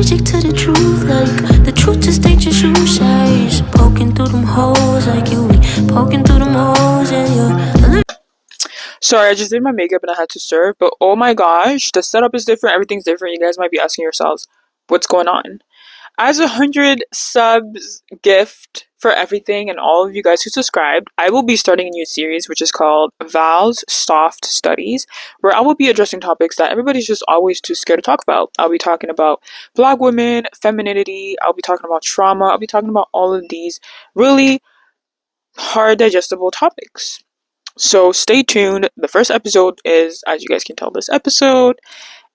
allergic to the truth, like the truth just ain't your shoe size. Poking through them holes like you be poking through them holes, and you're allergic. Sorry, I just did my makeup and I had to serve, but oh my gosh, the setup is different, everything's different. You guys might be asking yourselves, what's going on? As 100 subs gift for everything and all of you guys who subscribed, I will be starting a new series which is called Val's Soft Studies, where I will be addressing topics that everybody's just always too scared to talk about. I'll be talking about Black women, femininity, I'll be talking about trauma, I'll be talking about all of these really hard digestible topics. So stay tuned. The first episode is, as you guys can tell, this episode.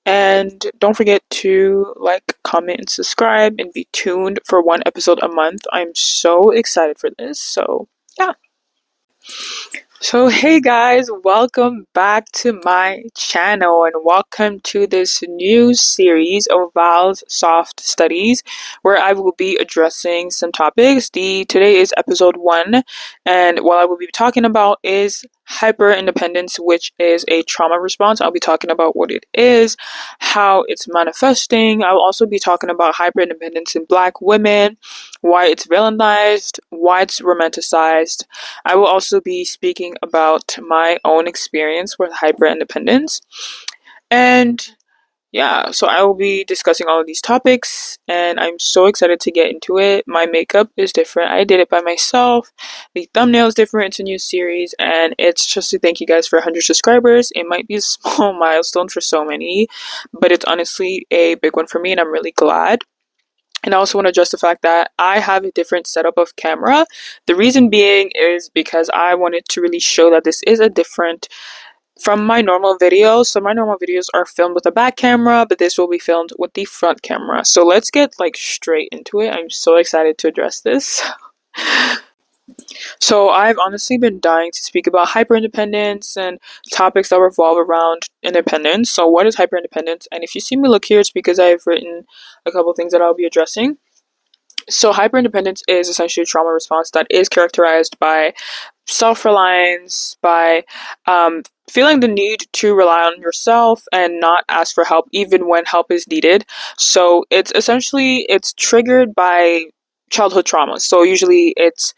And don't forget to like, comment, and subscribe, and be tuned for one episode a month. I'm so excited for this. So, yeah. So, hey guys, welcome back to my channel and welcome to this new series of Val's Soft Studies where I will be addressing some topics. Today is episode 1, and what I will be talking about is hyper independence, which is a trauma response. I'll be talking about what it is, how it's manifesting. I will also be talking about hyper independence in Black women, why it's villainized, why it's romanticized. I will also be speaking about my own experience with hyper independence. And yeah, so I will be discussing all of these topics and I'm so excited to get into it. My makeup is different. I did it by myself. The thumbnail is different. It's a new series and it's just to thank you guys for 100 subscribers. It might be a small milestone for so many, but it's honestly a big one for me and I'm really glad. And I also want to address the fact that I have a different setup of camera. The reason being is because I wanted to really show that this is a different from my normal videos. So my normal videos are filmed with a back camera, but this will be filmed with the front camera. So let's get like straight into it. I'm so excited to address this. So I've honestly been dying to speak about hyperindependence and topics that revolve around independence. So what is hyperindependence? And if you see me look here, it's because I've written a couple things that I'll be addressing. So hyperindependence is essentially a trauma response that is characterized by self-reliance, by feeling the need to rely on yourself and not ask for help even when help is needed. So it's triggered by childhood trauma. So usually it's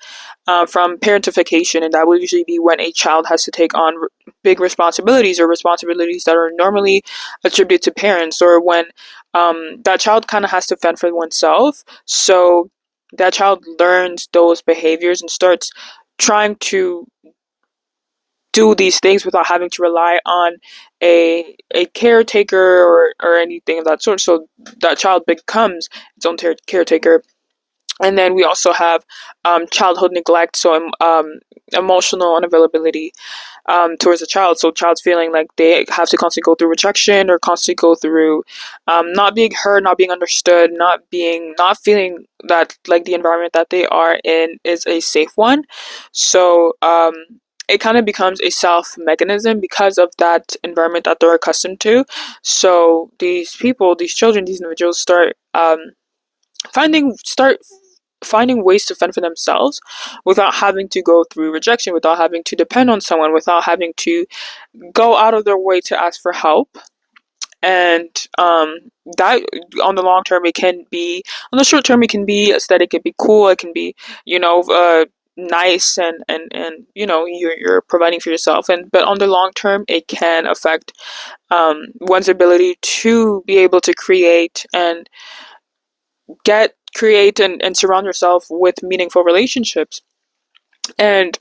from parentification, and that will usually be when a child has to take on big responsibilities or responsibilities that are normally attributed to parents, or when that child kind of has to fend for oneself. So that child learns those behaviors and starts trying to do these things without having to rely on a caretaker or anything of that sort. So that child becomes its own caretaker. And then we also have childhood neglect, so emotional unavailability towards the child. So child's feeling like they have to constantly go through rejection or constantly go through not being heard, not being understood, not feeling that like the environment that they are in is a safe one. So it kind of becomes a self mechanism because of that environment that they're accustomed to. So these people, these children, these individuals start finding ways to fend for themselves without having to go through rejection, without having to depend on someone, without having to go out of their way to ask for help. And that on the long term, it can be, on the short term, it can be aesthetic, it can be cool, it can be, nice and you're providing for yourself. But on the long term, it can affect one's ability to be able to create and surround yourself with meaningful relationships. And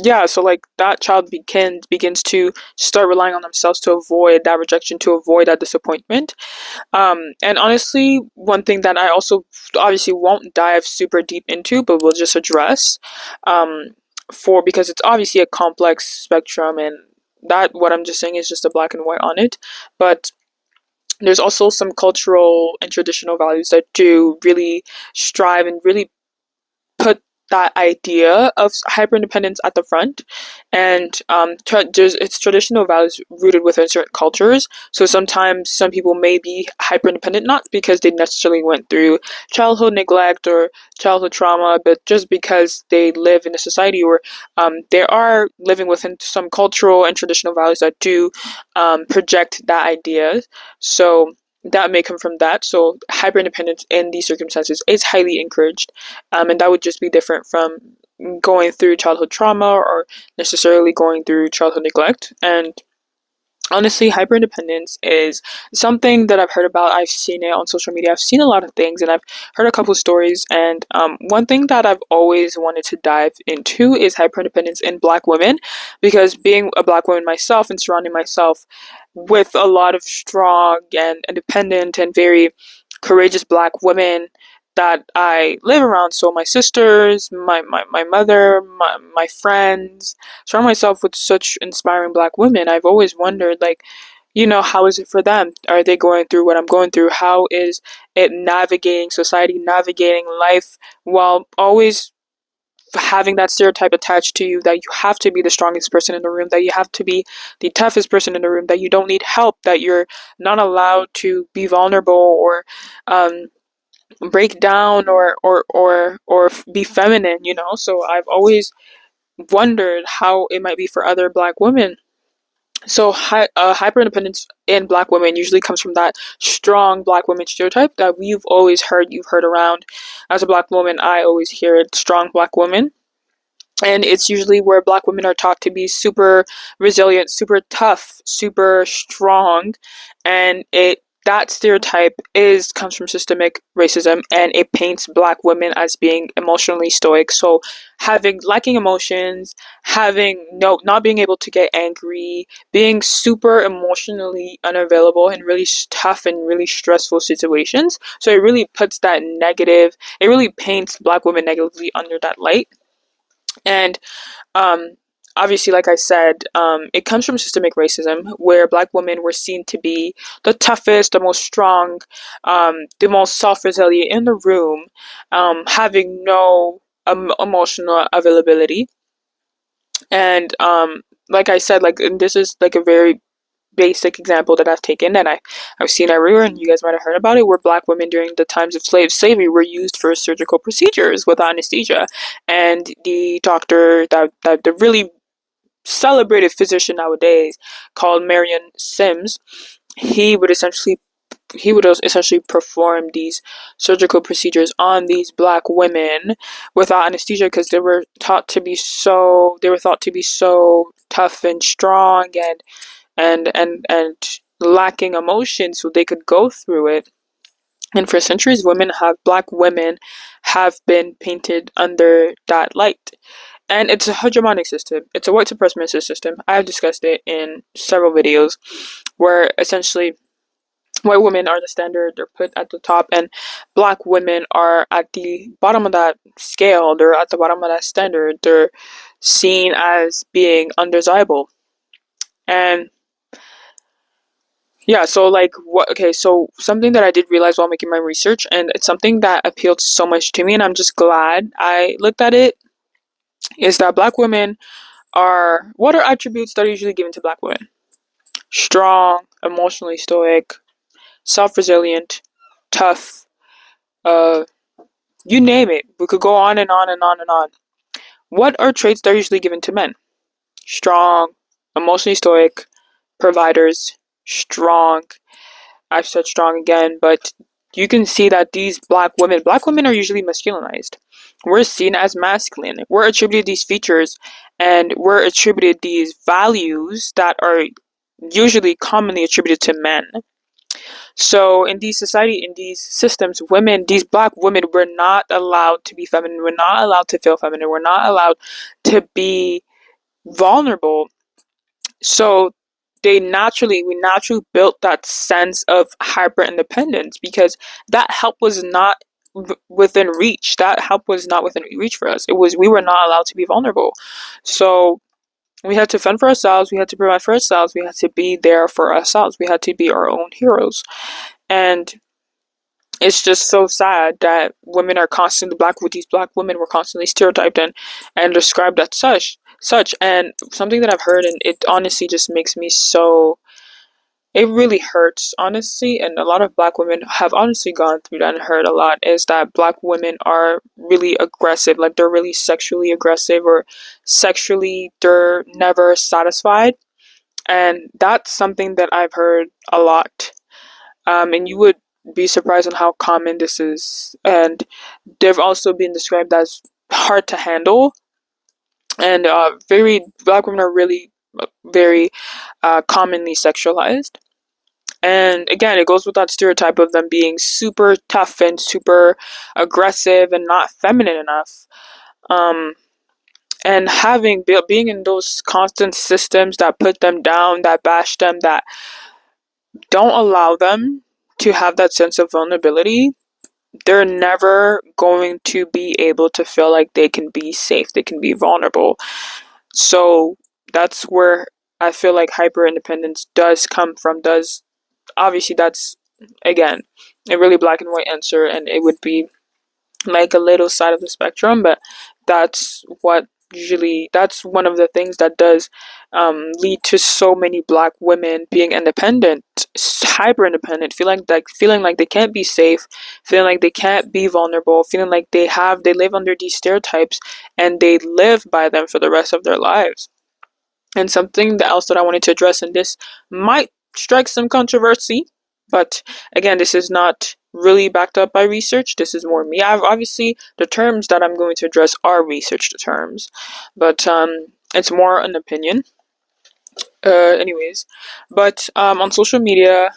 yeah, so like that child begins to start relying on themselves to avoid that rejection, to avoid that disappointment. And honestly, one thing that I also obviously won't dive super deep into, but will just address because it's obviously a complex spectrum, and that what I'm just saying is just a black and white on it. But there's also some cultural and traditional values that do really strive and really put that idea of hyperindependence at the front. And it's traditional values rooted within certain cultures. So sometimes some people may be hyperindependent, not because they necessarily went through childhood neglect or childhood trauma, but just because they live in a society where they are living within some cultural and traditional values that do project that idea. So that may come from that. So hyper independence in these circumstances is highly encouraged, and that would just be different from going through childhood trauma or necessarily going through childhood neglect. And honestly, hyperindependence is something that I've heard about. I've seen it on social media. I've seen a lot of things, and I've heard a couple of stories. And one thing that I've always wanted to dive into is hyperindependence in Black women, because being a Black woman myself and surrounding myself with a lot of strong and independent and very courageous Black women that I live around. So my sisters, my mother, my friends, surround myself with such inspiring Black women. I've always wondered, like, how is it for them? Are they going through what I'm going through? How is it navigating society, navigating life, while always having that stereotype attached to you that you have to be the strongest person in the room, that you have to be the toughest person in the room, that you don't need help, that you're not allowed to be vulnerable or break down or be feminine, So I've always wondered how it might be for other Black women. So hyper independence in Black women usually comes from that strong Black woman stereotype that you've heard around. As a Black woman, I always hear it, strong Black woman. And it's usually where Black women are taught to be super resilient, super tough, super strong, and it that stereotype is comes from systemic racism, and it paints Black women as being emotionally stoic. So having lacking emotions, having no not being able to get angry, being super emotionally unavailable in really tough and really stressful situations. So it really puts that negative, it really paints Black women negatively under that light. And um, obviously, like I said, it comes from systemic racism, where Black women were seen to be the toughest, the most strong, the most self-resilient in the room, having no emotional availability. And like I said, and this is like a very basic example that I've taken and I've seen everywhere, and you guys might have heard about it, where Black women during the times of slavery were used for surgical procedures with anesthesia. And the doctor, that the really celebrated physician nowadays, called Marion Sims, he would essentially perform these surgical procedures on these Black women without anesthesia, because they were thought to be so tough and strong and lacking emotion, so they could go through it. And for centuries, Black women have been painted under that light. And it's a hegemonic system. It's a white supremacist system. I've discussed it in several videos, where essentially white women are the standard, they're put at the top, and Black women are at the bottom of that scale, they're at the bottom of that standard, they're seen as being undesirable. And yeah, so so something that I did realize while making my research, and it's something that appealed so much to me, and I'm just glad I looked at it, is that Black women what are attributes that are usually given to Black women? Strong, emotionally stoic, self-resilient, tough, uh, you name it. We could go on and on and on and on. What are traits that are usually given to men? Strong, emotionally stoic, providers, strong, I've said strong again, but you can see that these Black women are usually masculinized. We're seen as masculine. We're attributed these features, and we're attributed these values that are usually commonly attributed to men. So in these systems, these Black women were not allowed to be feminine. We're not allowed to feel feminine. We're not allowed to be vulnerable. So we naturally built that sense of hyper independence, because that help was not within reach. That help was not within reach for us. We were not allowed to be vulnerable. So we had to fend for ourselves. We had to provide for ourselves. We had to be there for ourselves. We had to be our own heroes. And it's just so sad that these Black women were constantly stereotyped and described as such. And something that I've heard, and it honestly just makes me so, it really hurts, honestly, and a lot of Black women have honestly gone through that and heard a lot, is that Black women are really aggressive, like they're really sexually aggressive, or sexually they're never satisfied. And that's something that I've heard a lot. And you would be surprised on how common this is. And they've also been described as hard to handle, and very black women are really very commonly sexualized. And again, it goes with that stereotype of them being super tough and super aggressive and not feminine enough. Um, and being in those constant systems that put them down, that bash them, that don't allow them to have that sense of vulnerability, they're never going to be able to feel like they can be safe, they can be vulnerable. So that's where I feel like hyper independence does come from. Does Obviously, that's again a really black and white answer, and it would be like a little side of the spectrum, but that's one of the things that does lead to so many black women being independent, hyper independent, feeling like they can't be safe, feeling like they can't be vulnerable, feeling like they live under these stereotypes and they live by them for the rest of their lives. And something else that I wanted to address, and this might strike some controversy, but again, this is not really backed up by research. This is more me. I've obviously the terms that I'm going to address are research terms, but it's more an opinion. Anyways, but on social media,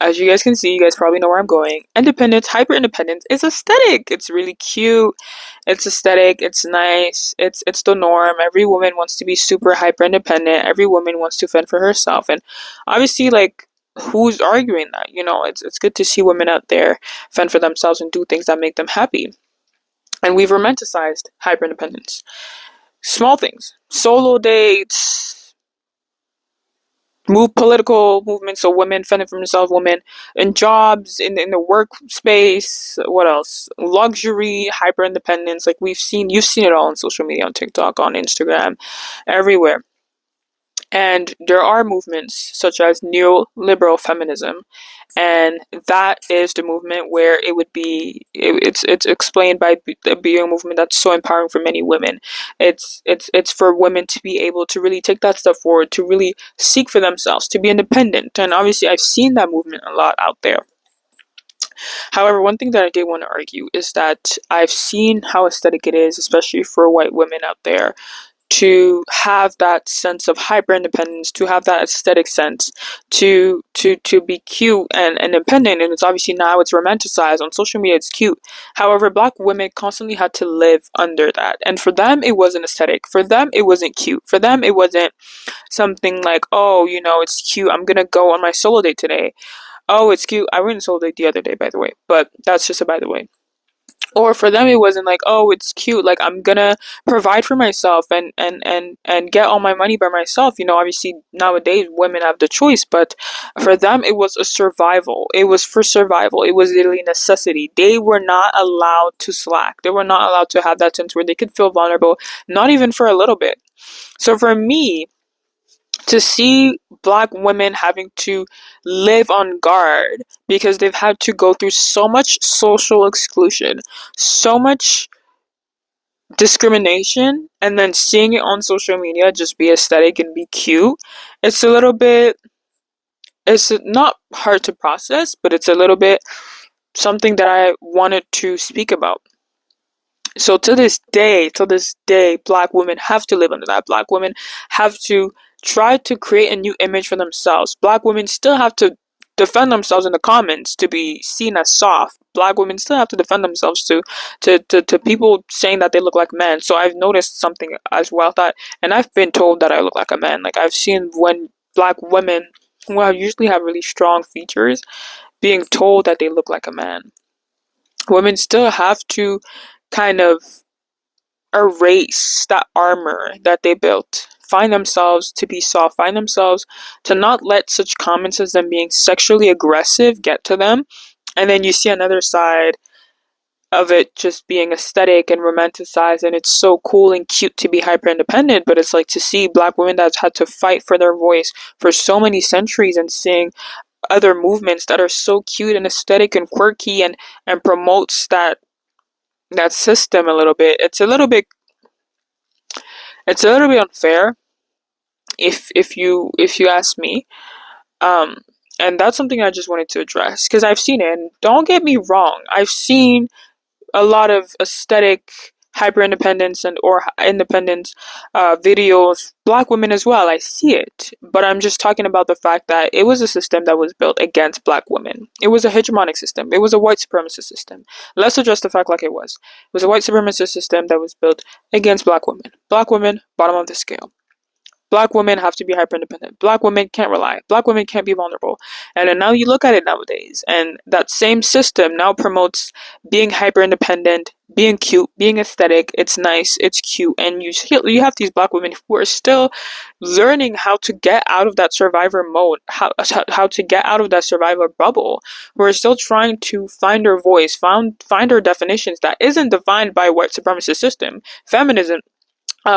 as you guys can see, you guys probably know where I'm going. Independence, hyper independence is aesthetic. It's really cute. It's aesthetic. It's nice. It's the norm. Every woman wants to be super hyper independent. Every woman wants to fend for herself. And obviously, like, who's arguing that? You know, it's good to see women out there fend for themselves and do things that make them happy. And we've romanticized hyper independence. Small things, solo dates, political movements, so women fending for themselves, women in jobs, in the workspace, what else? Luxury, hyper independence, like you've seen it all on social media, on TikTok, on Instagram, everywhere. And there are movements such as neoliberal feminism, and that is the movement where it's explained by being a movement that's so empowering for many women. It's for women to be able to really take that step forward, to really seek for themselves, to be independent. And obviously, I've seen that movement a lot out there. However, one thing that I did want to argue is that I've seen how aesthetic it is, especially for white women out there, to have that sense of hyper independence, to have that aesthetic sense, to be cute and independent. And it's obviously now it's romanticized on social media, it's cute. However, black women constantly had to live under that, and for them it wasn't aesthetic, for them it wasn't cute, for them it wasn't something like, oh, you know, it's cute, I'm gonna go on my solo date today. Oh, it's cute, I went on solo date the other day, by the way, but that's just a by the way. Or for them it wasn't like, oh, it's cute, like I'm gonna provide for myself and get all my money by myself. You know, obviously nowadays women have the choice, but for them it was a survival, it was for survival, it was literally a necessity. They were not allowed to slack, they were not allowed to have that sense where they could feel vulnerable, not even for a little bit. So for me to see black women having to live on guard because they've had to go through so much social exclusion, so much discrimination, and then seeing it on social media just be aesthetic and be cute, it's a little bit, it's not hard to process, but it's a little bit something that I wanted to speak about. So to this day, black women have to live under that. Black women have to try to create a new image for themselves. Black women still have to defend themselves in the comments to be seen as soft. Black women still have to defend themselves to people saying that they look like men. So I've noticed something as well, that, and I've been told that I look like a man. Like I've seen when black women who usually have really strong features being told that they look like a man. Women still have to kind of erase that armor that they built, find themselves to be soft, find themselves to not let such comments as them being sexually aggressive get to them. And then you see another side of it just being aesthetic and romanticized, and it's so cool and cute to be hyper independent, but it's like to see black women that's had to fight for their voice for so many centuries, and seeing other movements that are so cute and aesthetic and quirky and promotes that system a little bit. It's a little bit unfair, if you ask me. Um, And that's something I just wanted to address because I've seen it. And don't get me wrong, I've seen a lot of aesthetic hyper independence and or independence videos, black women as well. I see it, but I'm just talking about the fact that it was a system that was built against black women. It was a hegemonic system. It was a white supremacist system. Let's address the fact like it was. It was a white supremacist system that was built against black women. Black women, bottom of the scale. Black women have to be hyper independent. Black women can't rely. Black women can't be vulnerable. And then now you look at it nowadays, and that same system now promotes being hyper independent, being cute, being aesthetic. It's nice, it's cute, and you have these black women who are still learning how to get out of that survivor mode, how to get out of that survivor bubble. Who are still trying to find their voice, find their definitions that isn't defined by white supremacist system, feminism,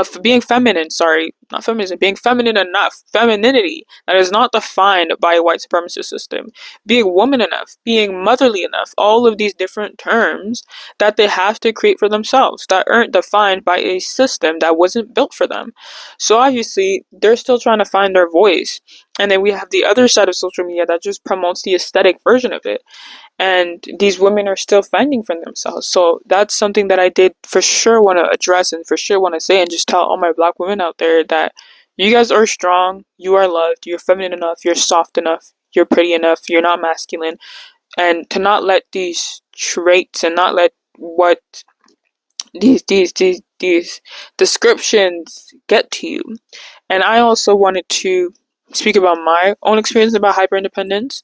for being feminine, sorry, not feminism, being feminine enough, femininity that is not defined by a white supremacist system, being woman enough, being motherly enough, all of these different terms that they have to create for themselves that aren't defined by a system that wasn't built for them. So obviously, they're still trying to find their voice. And then we have the other side of social media that just promotes the aesthetic version of it, and these women are still finding for themselves. So that's something that I did for sure want to address and for sure want to say and just tell all my black women out there that you guys are strong, you are loved, you're feminine enough, you're soft enough, you're pretty enough, you're not masculine, and to not let these traits and not let what these descriptions get to you. And I also wanted to speak about my own experience about hyper independence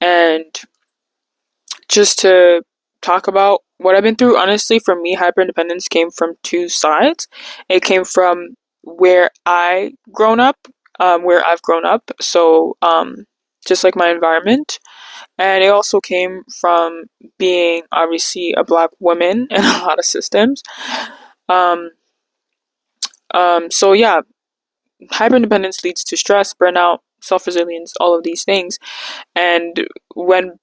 and just to talk about what I've been through. Honestly, for me, hyper independence came from two sides. It came from where where I've grown up. So, just like my environment, and it also came from being obviously a black woman in a lot of systems. Um, so yeah, hyper independence leads to stress, burnout, self resilience, all of these things. And when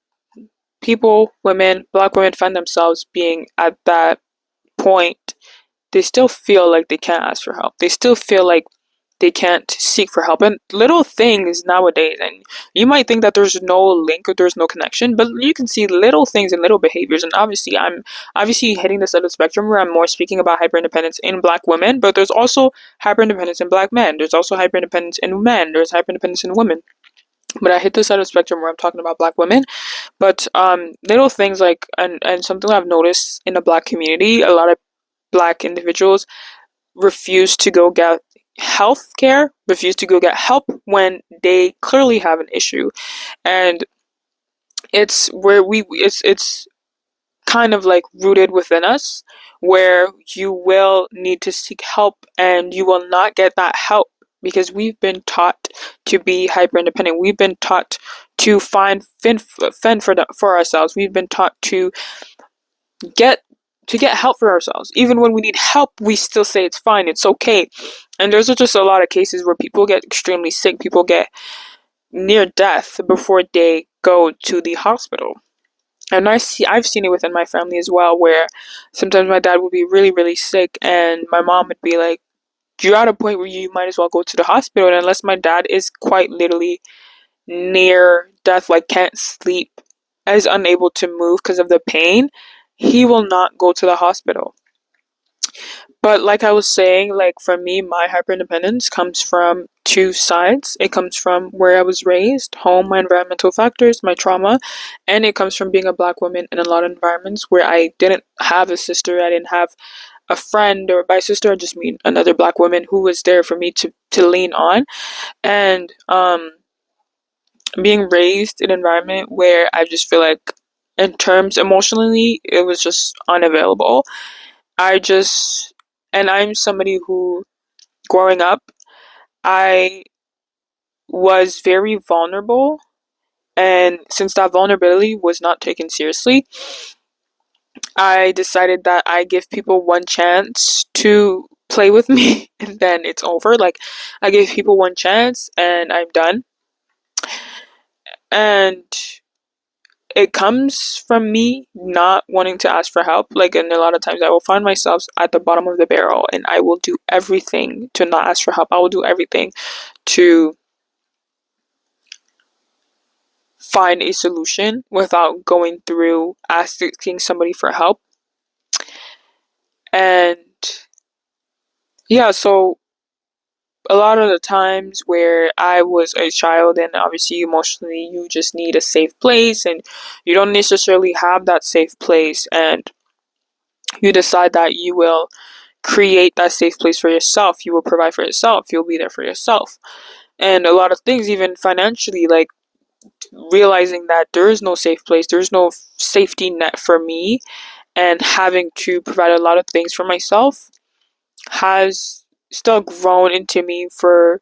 black women find themselves being at that point, they still feel like they can't ask for help. They still feel like they can't seek for help. And little things nowadays, and you might think that there's no link or there's no connection, but you can see little things and little behaviors. And obviously, I'm obviously hitting this other spectrum where I'm more speaking about hyper independence in black women, but there's also hyper independence in black men. There's also hyper independence in men. There's hyper independence in women. But I hit this other spectrum where I'm talking about black women. But little things like and something I've noticed in the black community, a lot of black individuals refuse to go get health care, refuse to go get help when they clearly have an issue. And it's where it's kind of like rooted within us, where you will need to seek help and you will not get that help because we've been taught to be hyper independent. We've been taught to fend for ourselves. We've been taught get to get help for ourselves. Even when we need help, we still say it's fine, it's okay. And there's just a lot of cases where people get extremely sick, people get near death before they go to the hospital. And I've seen it within my family as well, where sometimes my dad would be really, really sick, and my mom would be like, "You're at a point where you might as well go to the hospital." And unless my dad is quite literally near death, like can't sleep, is unable to move because of the pain, he will not go to the hospital. But like I was saying, like for me, my hyper independence comes from two sides. It comes from where I was raised, home, my environmental factors, my trauma, and it comes from being a black woman in a lot of environments where I didn't have a sister, I didn't have a friend, or by sister I just mean another black woman who was there for me to lean on. And being raised in an environment where I just feel like in terms emotionally it was just unavailable. I just and I'm somebody who growing up I was very vulnerable, and since that vulnerability was not taken seriously, I decided that I give people one chance to play with me and then it's over. Like I give people one chance and I'm done. And it comes from me not wanting to ask for help. Like, and a lot of times I will find myself at the bottom of the barrel and I will do everything to not ask for help. I will do everything to find a solution without going through asking somebody for help. And yeah, so a lot of the times where I was a child, and obviously emotionally you just need a safe place, and you don't necessarily have that safe place, and you decide that you will create that safe place for yourself. You will provide for yourself. You'll be there for yourself. And a lot of things, even financially, like realizing that there is no safe place, there's no safety net for me, and having to provide a lot of things for myself has still grown into me for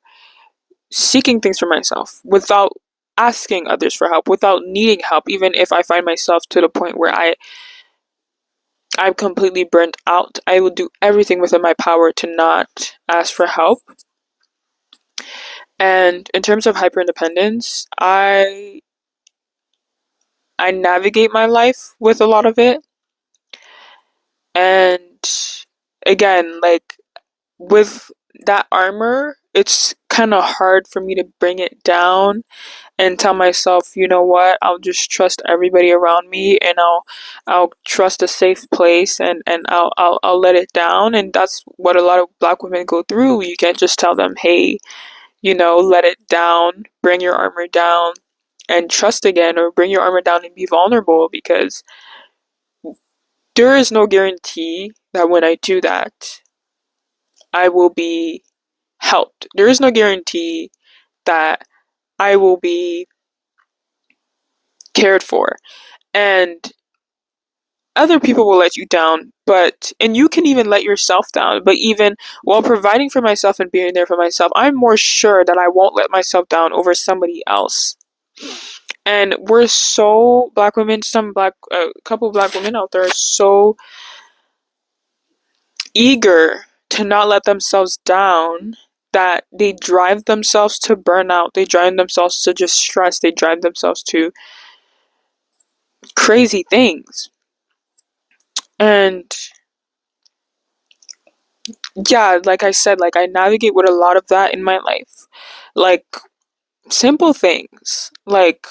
seeking things for myself without asking others for help, without needing help, even if I find myself to the point where I'm completely burnt out. I will do everything within my power to not ask for help. And in terms of hyper independence, I navigate my life with a lot of it. And again, like with that armor, it's kind of hard for me to bring it down and tell myself, you know what, I'll just trust everybody around me, and I'll trust a safe place, and I'll let it down. And that's what a lot of black women go through. You can't just tell them, hey, let it down, bring your armor down and trust again, or bring your armor down and be vulnerable, because there is no guarantee that when I do that, I will be helped. There is no guarantee that I will be cared for. And other people will let you down, and you can even let yourself down. But even while providing for myself and being there for myself, I'm more sure that I won't let myself down over somebody else. And we're so, black women, a couple black women out there are so eager to not let themselves down that they drive themselves to burnout. They drive themselves to just stress. They drive themselves to crazy things. And yeah, like I said, like I navigate with a lot of that in my life. Like simple things. Like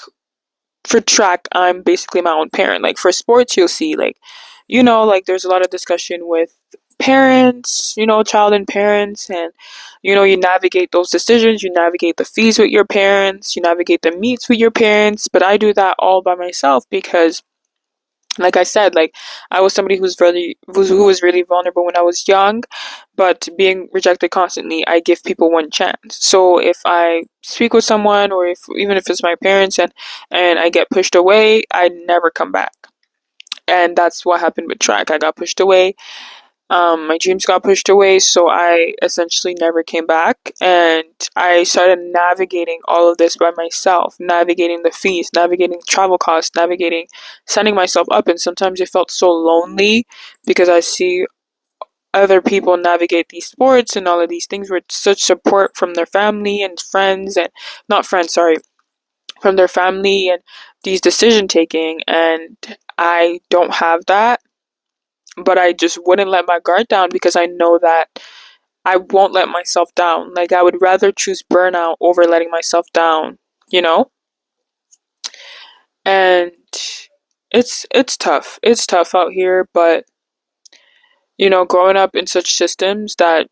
for track, I'm basically my own parent. Like for sports, you'll see like there's a lot of discussion with parents, child and parents, and you navigate those decisions, you navigate the fees with your parents, you navigate the meets with your parents. But I do that all by myself because, like I said, like I was somebody who was really vulnerable when I was young, but being rejected constantly, I give people one chance. So if I speak with someone, or if even if it's my parents, and I get pushed away, I never come back. And that's what happened with track. I got pushed away. My dreams got pushed away, so I essentially never came back. And I started navigating all of this by myself, navigating the fees, navigating travel costs, navigating setting myself up. And sometimes it felt so lonely because I see other people navigate these sports and all of these things with such support from their family and friends, and not friends, sorry, from their family, and these decision taking. And I don't have that, but I just wouldn't let my guard down because I know that I won't let myself down. Like I would rather choose burnout over letting myself down, you know? And it's tough. It's tough out here, but growing up in such systems that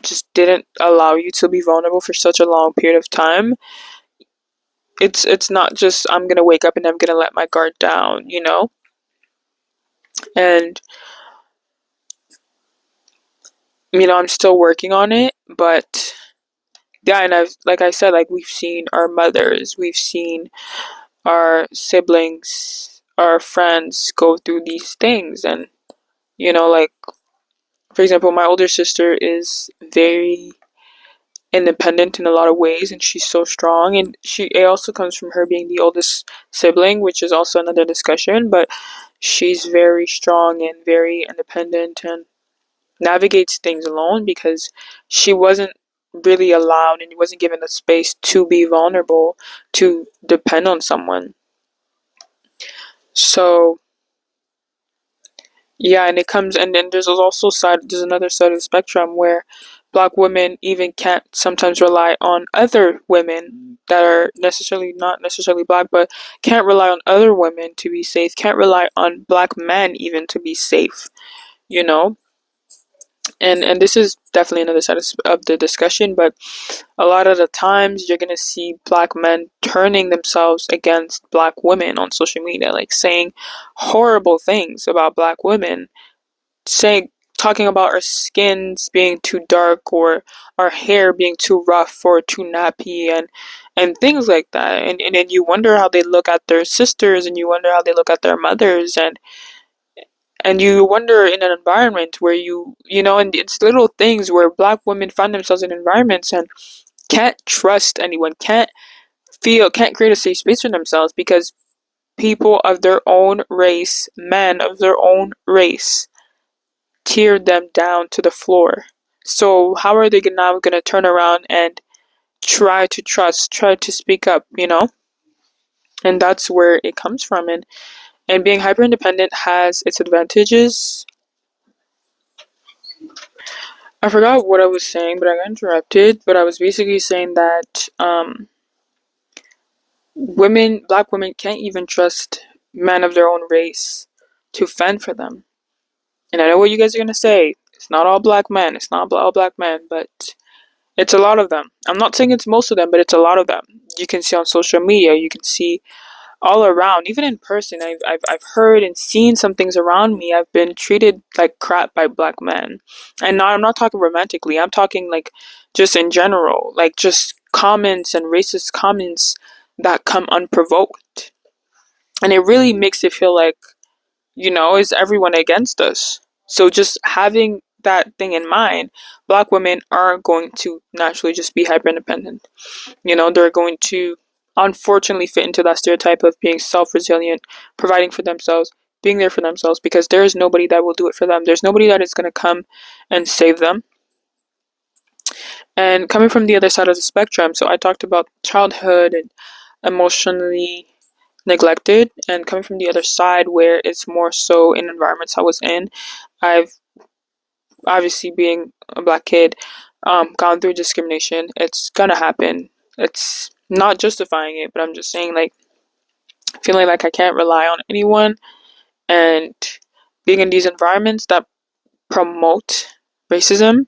just didn't allow you to be vulnerable for such a long period of time, it's not just I'm going to wake up and I'm going to let my guard down. And I'm still working on it, but yeah, and I've like I said, like we've seen our mothers, we've seen our siblings, our friends go through these things. And like for example, my older sister is very independent in a lot of ways, and she's so strong, and it also comes from her being the oldest sibling, which is also another discussion. But she's very strong and very independent and navigates things alone because she wasn't really allowed and wasn't given the space to be vulnerable, to depend on someone. So yeah, and it comes, and then there's another side of the spectrum where black women even can't sometimes rely on other women that are not necessarily black, but can't rely on other women to be safe, can't rely on black men even to be safe, you know? And this is definitely another side of the discussion, but a lot of the times you're gonna see black men turning themselves against black women on social media, like saying horrible things about black women, saying talking about our skins being too dark or our hair being too rough or too nappy and things like that. And then you wonder how they look at their sisters, and you wonder how they look at their mothers, and you wonder in an environment where you know, and it's little things where black women find themselves in environments and can't trust anyone, can't create a safe space for themselves because people of their own race, men of their own race, tear them down to the floor. So how are they now going to turn around and try to trust, try to speak up, you know? And that's where it comes from. And being hyper independent has its advantages. I forgot what I was saying, but I got interrupted. But I was basically saying that black women can't even trust men of their own race to fend for them. And I know what you guys are going to say. It's not all black men. It's not all black men, but it's a lot of them. I'm not saying it's most of them, but it's a lot of them. You can see on social media. You can see all around, even in person. I've heard and seen some things around me. I've been treated like crap by black men, and I'm not talking romantically. I'm talking like just in general, like just comments and racist comments that come unprovoked, and it really makes it feel like, you know, is everyone against us? So just having that thing in mind, black women aren't going to naturally just be hyper independent. You know, they're going to unfortunately fit into that stereotype of being self resilient, providing for themselves, being there for themselves, because there is nobody that will do it for them. There's nobody that is going to come and save them. And coming from the other side of the spectrum, so I talked about childhood and emotionally neglected, and coming from the other side where it's more so in environments I was in, I've obviously, being a black kid, gone through discrimination. It's gonna happen. It's not justifying it, but I'm just saying, like, feeling like I can't rely on anyone, and being in these environments that promote racism,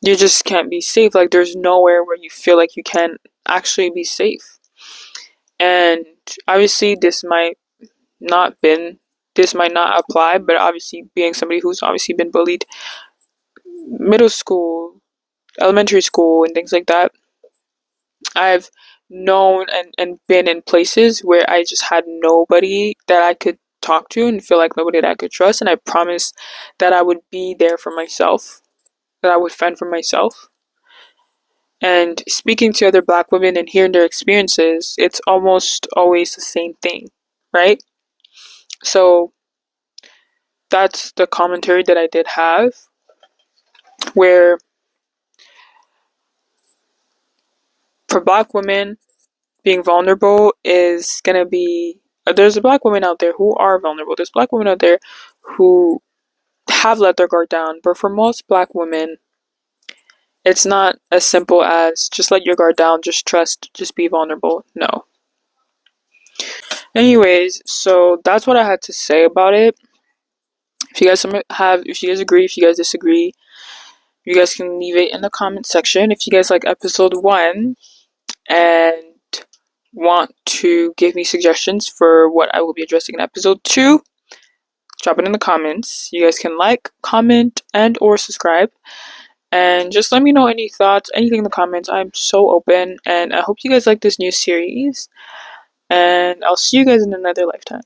you just can't be safe. Like, there's nowhere where you feel like you can actually be safe. And obviously not been this might not apply, but obviously being somebody who's obviously been bullied middle school, elementary school, and things like that, I've known and been in places where I just had nobody that I could talk to and feel like nobody that I could trust, and I promised that I would be there for myself, that I would fend for myself. And speaking to other black women and hearing their experiences, it's almost always the same thing, right? So that's the commentary that I did have, where for black women, being vulnerable is gonna be, there's a black women out there who are vulnerable. There's black women out there who have let their guard down, but for most black women, it's not as simple as just let your guard down, just trust, just be vulnerable. No. Anyways, so that's what I had to say about it. If you guys agree, if you guys disagree, you guys can leave it in the comment section. If you guys like episode 1 and want to give me suggestions for what I will be addressing in episode 2, drop it in the comments. You guys can like, comment, and or subscribe. And just let me know any thoughts, anything in the comments. I'm so open, and I hope you guys like this new series. And I'll see you guys in another lifetime.